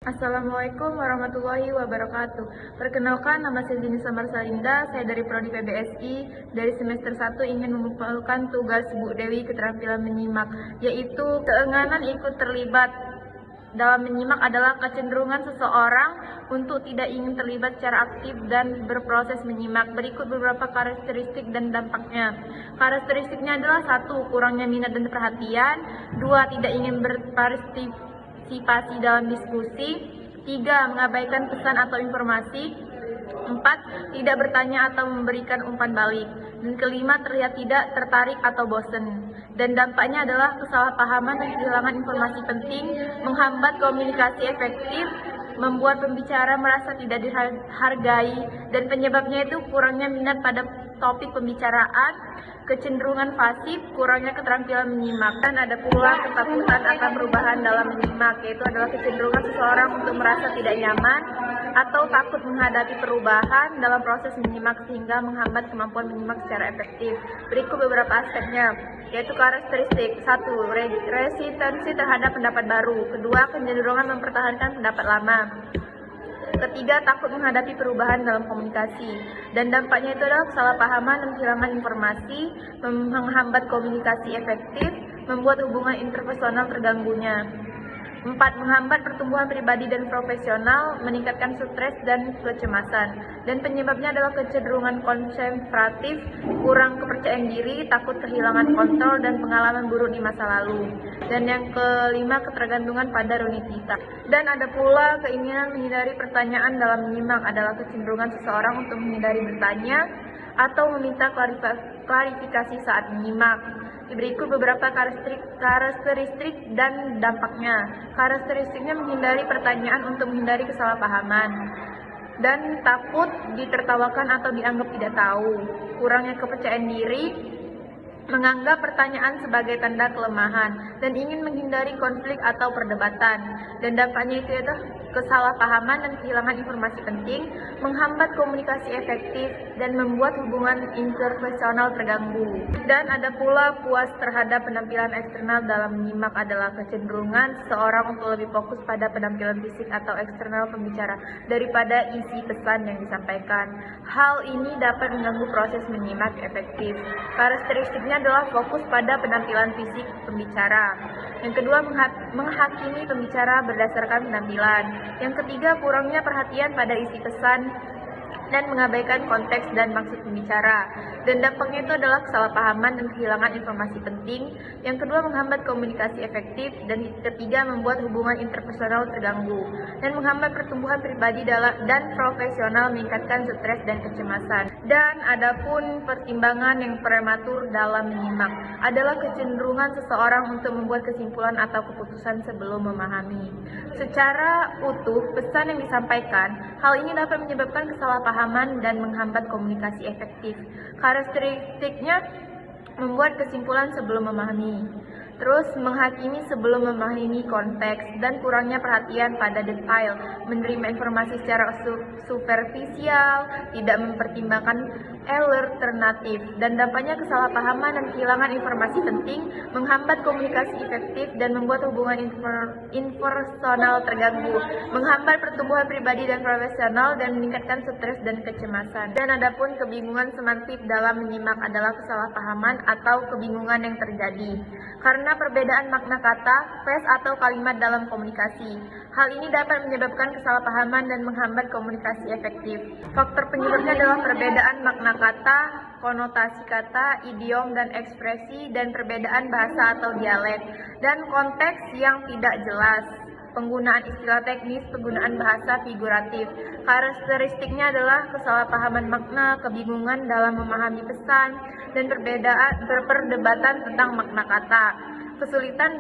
Assalamualaikum warahmatullahi wabarakatuh. Perkenalkan, nama saya Zinisa Marsalinda. Saya dari Prodi PBSI. Dari semester 1 ingin mengumpulkan tugas Bu Dewi keterampilan menyimak, yaitu keengganan ikut terlibat dalam menyimak adalah kecenderungan seseorang untuk tidak ingin terlibat secara aktif dan berproses menyimak. Berikut beberapa karakteristik dan dampaknya. Karakteristiknya adalah: 1. Kurangnya minat dan perhatian. 2. Tidak ingin berpartisipasi dalam diskusi. 3. Mengabaikan pesan atau informasi. 4. Tidak bertanya atau memberikan umpan balik. Dan kelima, terlihat tidak tertarik atau bosan. Dan dampaknya adalah kesalahpahaman dan kehilangan informasi penting, menghambat komunikasi efektif, membuat pembicara merasa tidak dihargai, dan penyebabnya itu kurangnya minat pada topik pembicaraan, kecenderungan pasif, kurangnya keterampilan menyimak. Dan ada pula ketakutan akan perubahan dalam menyimak, yaitu adalah kecenderungan seseorang untuk merasa tidak nyaman atau takut menghadapi perubahan dalam proses menyimak sehingga menghambat kemampuan menyimak secara efektif. Berikut beberapa aspeknya, yaitu karakteristik. 1. Resistensi terhadap pendapat baru. 2. Kecenderungan mempertahankan pendapat lama. 3. Takut menghadapi perubahan dalam komunikasi. Dan dampaknya itu adalah kesalahpahaman dan kehilangan informasi, menghambat komunikasi efektif, membuat hubungan interpersonal terganggunya. 4. Menghambat pertumbuhan pribadi dan profesional, meningkatkan stres dan kecemasan. Dan penyebabnya adalah kecenderungan konsentratif, kurang kepercayaan diri, takut kehilangan kontrol, dan pengalaman buruk di masa lalu. Dan yang kelima, ketergantungan pada rutinitas. Dan ada pula keinginan menghindari pertanyaan dalam menyimak, adalah kecenderungan seseorang untuk menghindari bertanya atau meminta klarifikasi saat menyimak. Berikut beberapa karakteristik dan dampaknya. Karakteristiknya menghindari pertanyaan untuk menghindari kesalahpahaman dan takut ditertawakan atau dianggap tidak tahu. Kurangnya kepercayaan diri, menganggap pertanyaan sebagai tanda kelemahan dan ingin menghindari konflik atau perdebatan. Dan dampaknya itu adalah kesalahpahaman dan kehilangan informasi penting, menghambat komunikasi efektif, dan membuat hubungan interpersonal terganggu. Dan ada pula puas terhadap penampilan eksternal dalam menyimak, adalah kecenderungan seseorang untuk lebih fokus pada penampilan fisik atau eksternal pembicara daripada isi pesan yang disampaikan. Hal ini dapat mengganggu proses menyimak efektif. Karakteristiknya adalah fokus pada penampilan fisik pembicara. Yang kedua, menghakimi pembicara berdasarkan penampilan. Yang ketiga, kurangnya perhatian pada isi pesan dan mengabaikan konteks dan maksud pembicara. Dan dampaknya itu adalah kesalahpahaman dan kehilangan informasi penting. Yang kedua, menghambat komunikasi efektif. Dan ketiga, membuat hubungan interpersonal terganggu dan menghambat pertumbuhan pribadi dan profesional, meningkatkan stres dan kecemasan. Dan adapun pertimbangan yang prematur dalam menyimak adalah kecenderungan seseorang untuk membuat kesimpulan atau keputusan sebelum memahami secara utuh pesan yang disampaikan. Hal ini dapat menyebabkan kesalahpahaman dan menghambat komunikasi efektif. Karakteristiknya membuat kesimpulan sebelum memahami, terus menghakimi sebelum memahami konteks, dan kurangnya perhatian pada detail, menerima informasi secara superficial, tidak mempertimbangkan alternatif. Dan dampaknya kesalahpahaman dan kehilangan informasi penting, menghambat komunikasi efektif, dan membuat hubungan interpersonal terganggu, menghambat pertumbuhan pribadi dan profesional, dan meningkatkan stres dan kecemasan. Dan adapun kebingungan semantik dalam menyimak adalah kesalahpahaman atau kebingungan yang terjadi karena perbedaan makna kata, frase atau kalimat dalam komunikasi. Hal ini dapat menyebabkan kesalahpahaman dan menghambat komunikasi efektif. Faktor penyebabnya adalah perbedaan makna kata, konotasi kata, idiom dan ekspresi, dan perbedaan bahasa atau dialek, dan konteks yang tidak jelas, penggunaan istilah teknis, penggunaan bahasa figuratif. Karakteristiknya adalah kesalahpahaman makna, kebingungan dalam memahami pesan, dan perdebatan tentang makna kata, kesulitan